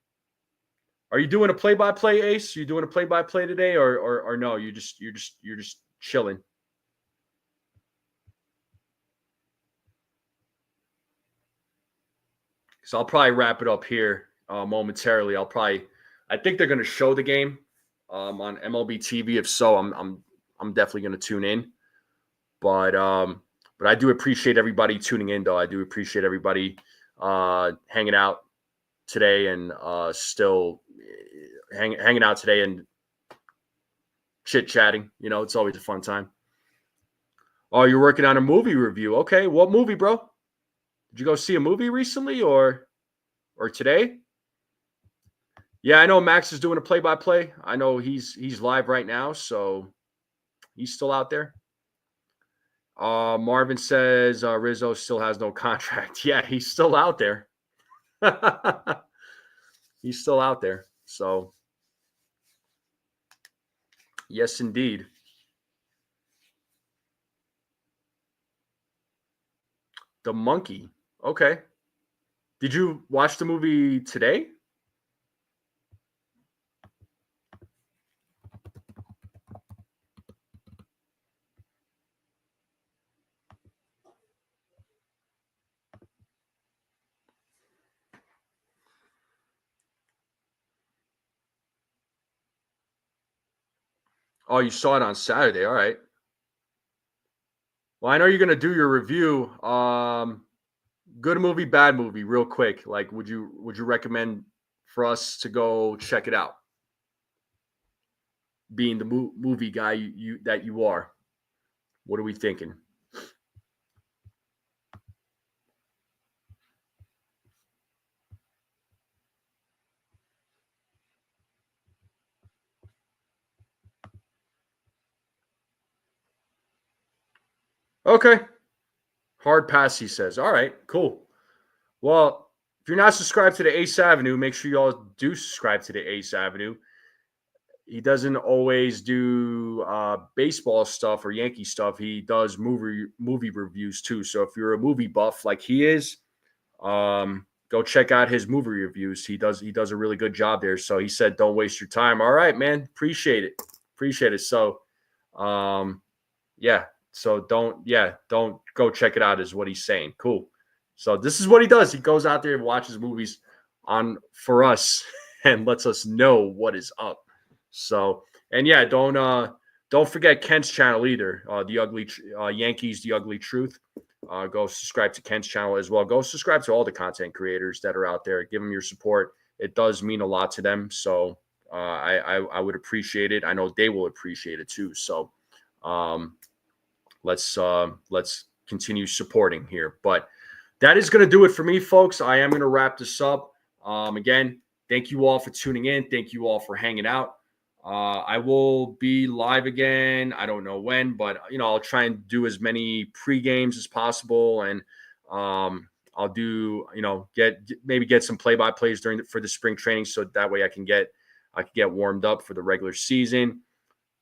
Are you doing a play-by-play, Ace? You doing a play-by-play today, or no? You're just chilling. So I'll probably wrap it up here momentarily. I think they're going to show the game on MLB TV. If so, I'm definitely going to tune in. But I do appreciate everybody tuning in, though. I do appreciate everybody hanging out today and still hanging out today and chit chatting. You know, it's always a fun time. Oh, you're working on a movie review. Okay, what movie, bro? Did you go see a movie recently or today? Yeah, I know Max is doing a play-by-play. I know he's live right now, so he's still out there. Marvin says Rizzo still has no contract. Yeah, he's still out there. He's still out there. So, yes, indeed. The Monkey. Okay. Did you watch the movie today? Oh, you saw it on Saturday. All right. Well, I know you're going to do your review. good movie, bad movie, real quick. Like, would you recommend for us to go check it out? Being the movie guy you that you are, what are we thinking? Okay, hard pass. He says. All right, cool. Well, if you're not subscribed to the Ace Avenue, make sure you all do subscribe to the Ace Avenue. He doesn't always do baseball stuff or Yankee stuff. He does movie reviews too. So if you're a movie buff like he is, go check out his movie reviews. He does a really good job there. So he said, "Don't waste your time." All right, man. Appreciate it. So, um, yeah. So don't go check it out. Is what he's saying. Cool. So this is what he does. He goes out there and watches movies on for us and lets us know what is up. So and yeah, don't forget Ken's channel either. The ugly Yankees, the ugly truth. Go subscribe to Ken's channel as well. Go subscribe to all the content creators that are out there. Give them your support. It does mean a lot to them. So I would appreciate it. I know they will appreciate it too. So um, let's continue supporting here. But that is going to do it for me, folks. I am going to wrap this up. Again, thank you all for tuning in. Thank you all for hanging out. I will be live again. I don't know when, but I'll try and do as many pre-games as possible, and I'll do get some play-by-plays for the spring training, so that way I can get warmed up for the regular season.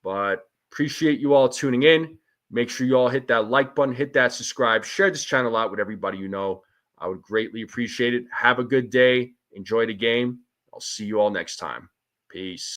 But appreciate you all tuning in. Make sure you all hit that like button, hit that subscribe, share this channel out with everybody you know. I would greatly appreciate it. Have a good day. Enjoy the game. I'll see you all next time. Peace.